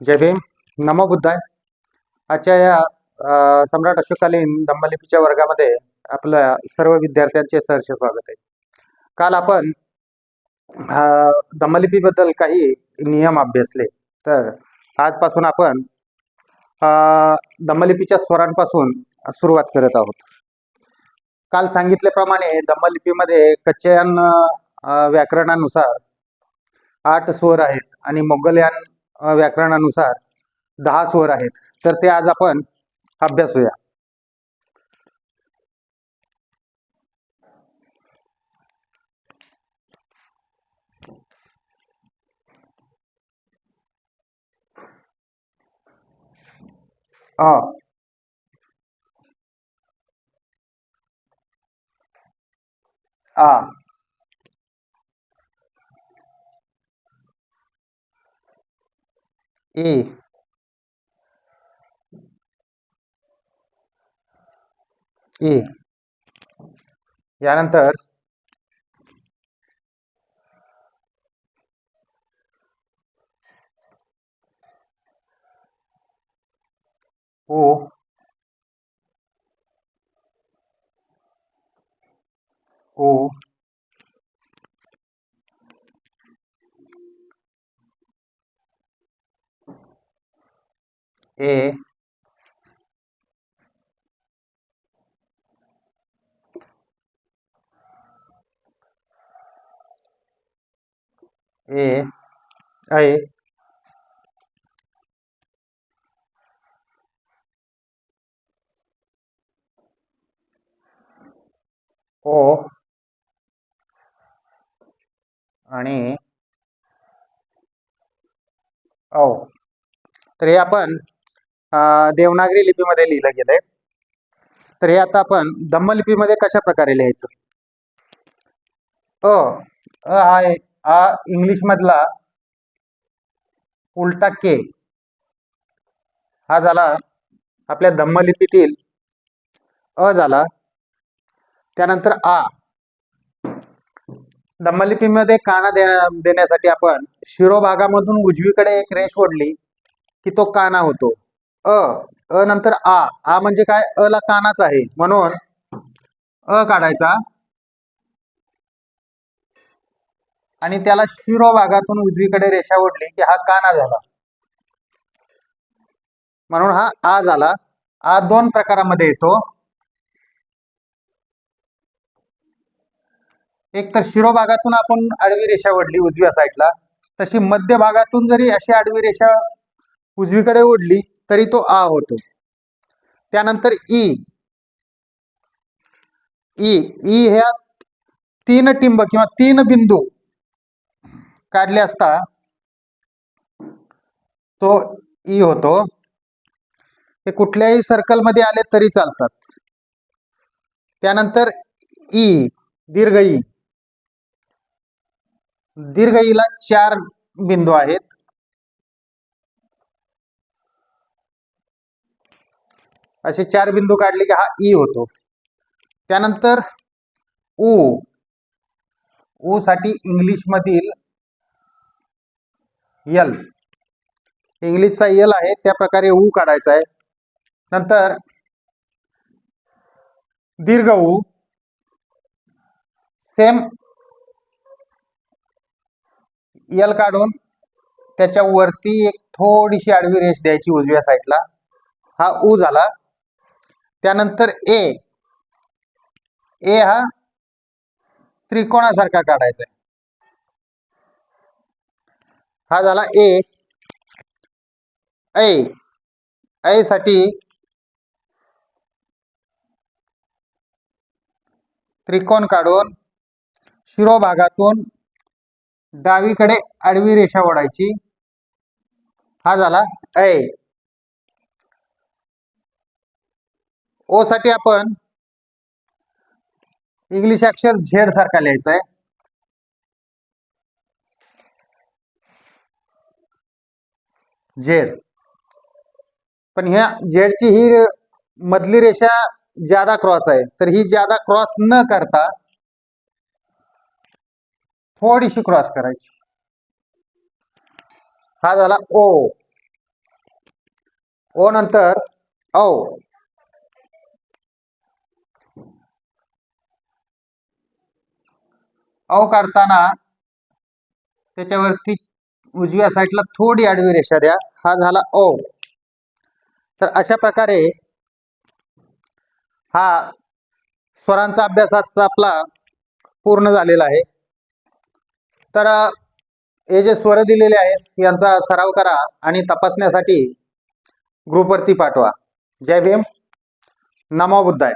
जय भीम. नमो बुद्धाय. आजच्या या सम्राट अशोककालीन धम्मलिपीच्या वर्गामध्ये आपल्या सर्व विद्यार्थ्यांचे सहर्ष स्वागत आहे. काल आपण धम्मलिपीबद्दल काही नियम अभ्यासले, तर आजपासून आपण धम्मलिपीच्या स्वरांपासून सुरुवात करत आहोत. काल सांगितल्याप्रमाणे धम्मलिपीमध्ये कच्छयन व्याकरणानुसार 8 स्वर आहेत आणि मोगलयान व्याकरणानुसार 10 स्वर आहेत. तर ते आज आपण अभ्यासूया. अ आ ई ई यानंतर ओ ओ ए ए ऐ ओ आणि औ. तर हे आपण देवनागरी लिपीमध्ये लिहिलं गेलंय. तर हे आता आपण धम्मलिपीमध्ये कशा प्रकारे लिहायचं. अ अ आहे आ इंग्लिश मधला उलटा के हा झाला आपल्या धम्मलिपीतील अ झाला. त्यानंतर आ. धम्मलिपीमध्ये काना देण्यासाठी आपण शिरोभागामधून उजवीकडे एक रेष ओढली की तो काना होतो. अ अ नंतर आ. आ म्हणजे काय, अ ला कानाच आहे म्हणून अ काढायचा आणि त्याला शिरोभागातून उजवीकडे रेषा ओढली की हा काना झाला, म्हणून हा आ झाला. आ दोन प्रकारामध्ये येतो. एक तर शिरोभागातून आपण आडवी रेषा ओढली उजव्या साईडला, तशी मध्य भागातून जरी अशी आडवी रेषा उजवीकडे ओढली तरी तो आ होतो. त्यानंतर ई. ई ई ह्या 3 टिंब किंवा 3 बिंदू काढले असता तो ई होतो. ते कुठल्याही सर्कल मध्ये आले तरी चालतात. त्यानंतर ई दीर्घ ई. दीर्घ ईला 4 बिंदू आहेत. असे 4 बिंदू काढले की हा ई होतो. त्यानंतर ऊ. ऊ साठी इंग्लिश मधील यल, इंग्लिशचा यल आहे त्या प्रकारे ऊ काढायचा आहे. नंतर दीर्घ ऊ. सेम यल काढून त्याच्या वरती एक थोडीशी आडवी रेष द्यायची उजव्या साईडला, हा ऊ झाला. त्यानंतर ए. ए हा त्रिकोणासारखा काढायचा आहे, हा झाला ए. ऐ. ऐ साठी त्रिकोण काढून शिरोभागातून डावीकडे आडवी रेषा ओढायची, हा झाला ऐ. ओ साठी आपण इंग्लिश अक्षर झेड सारखा लिहायचा आहे, झेड. पण ह्या झेडची ही मधली रेषा ज्यादा क्रॉस आहे, तर ही ज्यादा क्रॉस न करता थोडीशी क्रॉस करायची, हा झाला ओ. ओ नंतर औ. औ काढताना त्याच्यावरती उजव्या साईडला थोडी आडवी रेषा द्या. हा झाला ओ. तर अशा प्रकारे हा स्वरांचा अभ्यासाचा आपला पूर्ण झालेला आहे. तर हे जे स्वर दिलेले आहेत यांचा सराव करा आणि तपासण्यासाठी ग्रुपवरती पाठवा. जय भीम. नमो बुद्धाय.